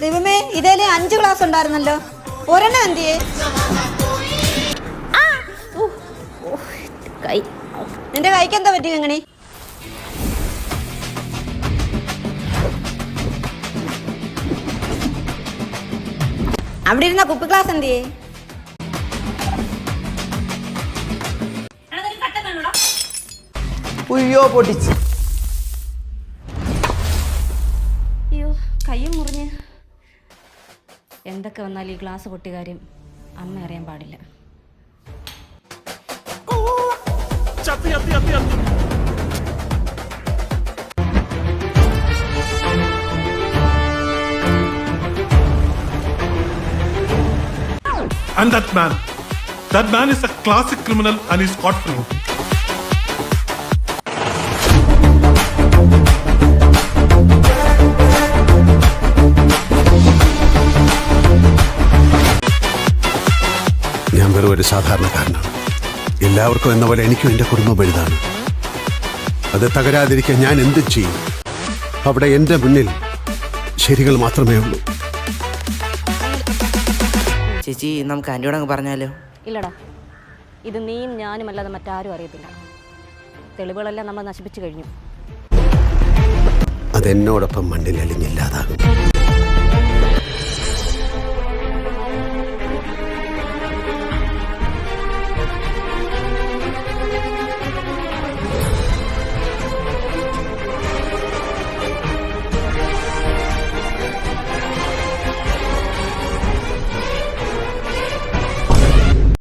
ദൈവമേ, ഇതേലെ 5 ക്ലാസ് ഉണ്ടായിരുന്നല്ലോ, ഒരെണ്ണം എന്തിയേ? നിന്റെ കൈക്ക് എന്താ പറ്റി എങ്ങനെ? അവിടെ ഇരുന്ന കുപ്പി ക്ലാസ് എന്തിയേ? ഉയ്യോ, പൊട്ടിച്ച്. അയ്യോ, കയ്യും മുറിഞ്ഞ്. എന്തൊക്കെ വന്നാൽ ഈ ഗ്ലാസ് പൊട്ടിയ കാര്യം അമ്മ അറിയാൻ പാടില്ല. And that man is a classic criminal and he's caught free. ഞാൻ വെറും ഒരു സാധാരണക്കാരനാണ്. എല്ലാവർക്കും എന്ന പോലെ എനിക്കും എൻ്റെ കുടുംബം വലുതാണ്. അത് തകരാതിരിക്കാൻ ഞാൻ എന്തും ചെയ്യും. അവിടെ എൻ്റെ മുന്നിൽ ശരികൾ മാത്രമേ ഉള്ളൂ. ചേച്ചി, നമുക്ക് ആൻറ്റിയോട് അങ്ങ് പറഞ്ഞാലോ? ഇല്ലടാ, ഇത് നീയും ഞാനും അല്ലാതെ മറ്റാരും അറിയത്തില്ല. തെളിവുകളെല്ലാം നമ്മൾ നശിപ്പിച്ചു കഴിഞ്ഞു. അതെന്നോടൊപ്പം മണ്ണിൽ അലിഞ്ഞില്ലാതാകും.